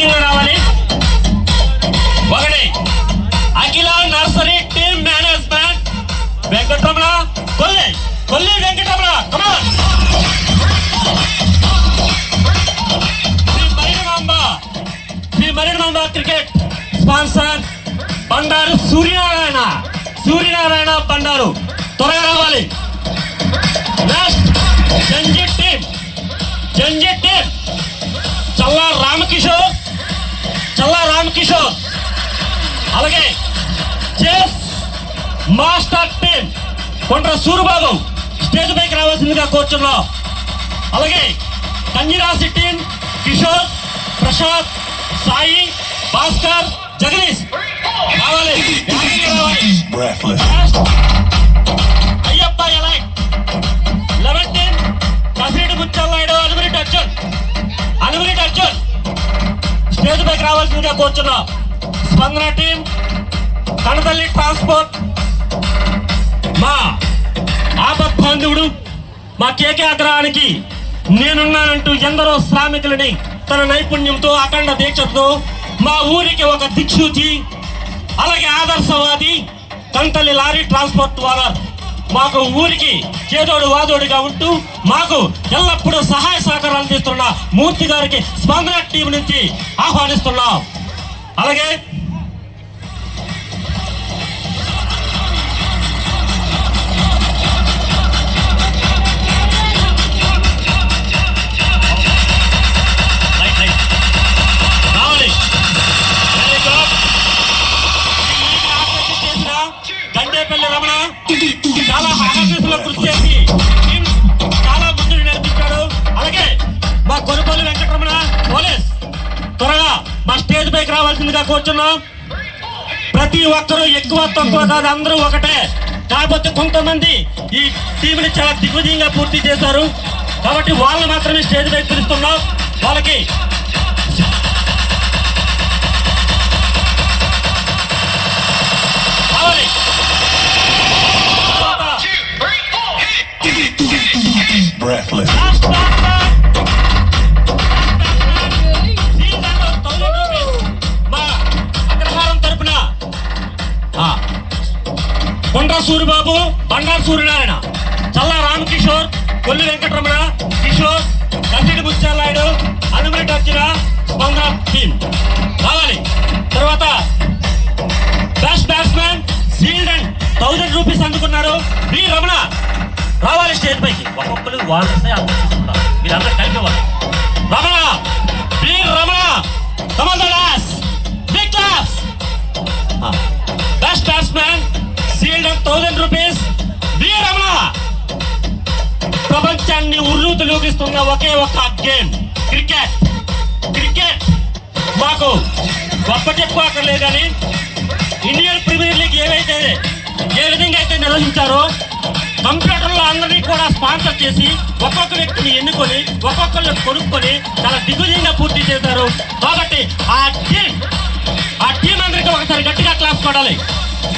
దిగ్విజయంగా రావాలి. ఒకటి Akhila nursery team management Venkataramana Kolli Venkataramana come on. Sri Marimamba cricket sponsor Bandaru Suryanarayana Bandaru త్వరగా రావాలి. నెక్స్ట్ జంజిట్ టీమ్ చల్లా రామకిషోర్. అలాగే chess master team Kondra Suribabu stage పైకి రావాల్సిందిగా కోరుచున్నాం. అలాగే కంజిరాసి టీం కిషోర్, ప్రసాద్, సాయి, భాస్కర్, జగదీష్ రావాలి. అయ్యప్ప ఎలైట్ 11 కసిరెడ్డి బుచ్చల్లాయుడు, అనుమరెడ్డి అర్జున్ స్టేజ్ పైకి రావాల్సిందిగా కోరుచున్నాం. స్పందన టీం కనతల్లి ట్రాన్స్పోర్ట్ మా ఆపత్ బాంధవుడు, మా కేకే అగ్రహానికి నేనున్నానంటూ ఎందరో శ్రామికులని తన నైపుణ్యంతో అఖండ దీక్షతో మా ఊరికి ఒక దిక్సూచి, అలాగే ఆదర్శవాది కంతల్లి లారీ ట్రాన్స్పోర్ట్ ద్వారా మాకు ఊరికి చేదోడు వాదోడుగా ఉంటూ మాకు ఎల్లప్పుడూ సహాయ సహకారాలు అందిస్తున్న మూర్తి గారికి స్పందన టీం నుంచి ఆహ్వానిస్తున్నాం. అలాగే గండేపల్లి రమణ చాలా హార్నెస్లో కృషి చేసి చాలా ముందుకు నడిపించాడు. అలాగే మా కొనుగోలు వెంకటరమణ పోలీస్ త్వరగా మా స్టేజ్ పైకి రావాల్సిందిగా కోరుచున్నాం. ప్రతి ఒక్కరూ ఎక్కువ తక్కువ కాదు, అందరూ ఒకటే. కాకపోతే కొంతమంది ఈ టీంని చాలా దిగ్విజయంగా పూర్తి చేశారు కాబట్టి వాళ్ళు మాత్రమే స్టేజ్ పైకి పిలుస్తున్నాం. వాళ్ళకి కొండ్ర సూరిబాబు, బండారు సూర్యనారాయణ, చల్లా రామకిషోర్, కొల్లి వెంకటరమణ, కిషోర్, కసిరెడ్డి బుచ్చల్లాయుడు, అనుమరెడ్డి అర్జున స్పందన టీం రావాలి. తర్వాత best batsmen sealed and 1000 rupees అందుకున్నారు వి రమణ రావాలి స్టేజ్ పైకి. ఒక్కొక్కరు వాళ్ళు తీసుకున్నారు, మీరందరూ కలిపి వాళ్ళు. Ramana Ramana big class. Best batsmen shield 1000 rupees V Ramana. ప్రపంచాన్ని ఉర్రూతలోకిస్తున్న ఒకే ఒక గేమ్ క్రికెట్. మాకు గొప్ప చెప్పుకోకర్లేదు కానీ ఇండియన్ ప్రీమియర్ లీగ్ ఏ విధంగా అయితే నిర్వహించారో కంప్యూటర్లో అందరినీ కూడా స్పాన్సర్ చేసి ఒక్కొక్క వ్యక్తిని ఎన్నుకొని ఒక్కొక్కరిని కొనుక్కొని చాలా దిగ్విజయంగా పూర్తి చేశారు. కాబట్టి ఆ టీం అందరికీ ఒకసారి గట్టిగా క్లాస్ కొడాలి.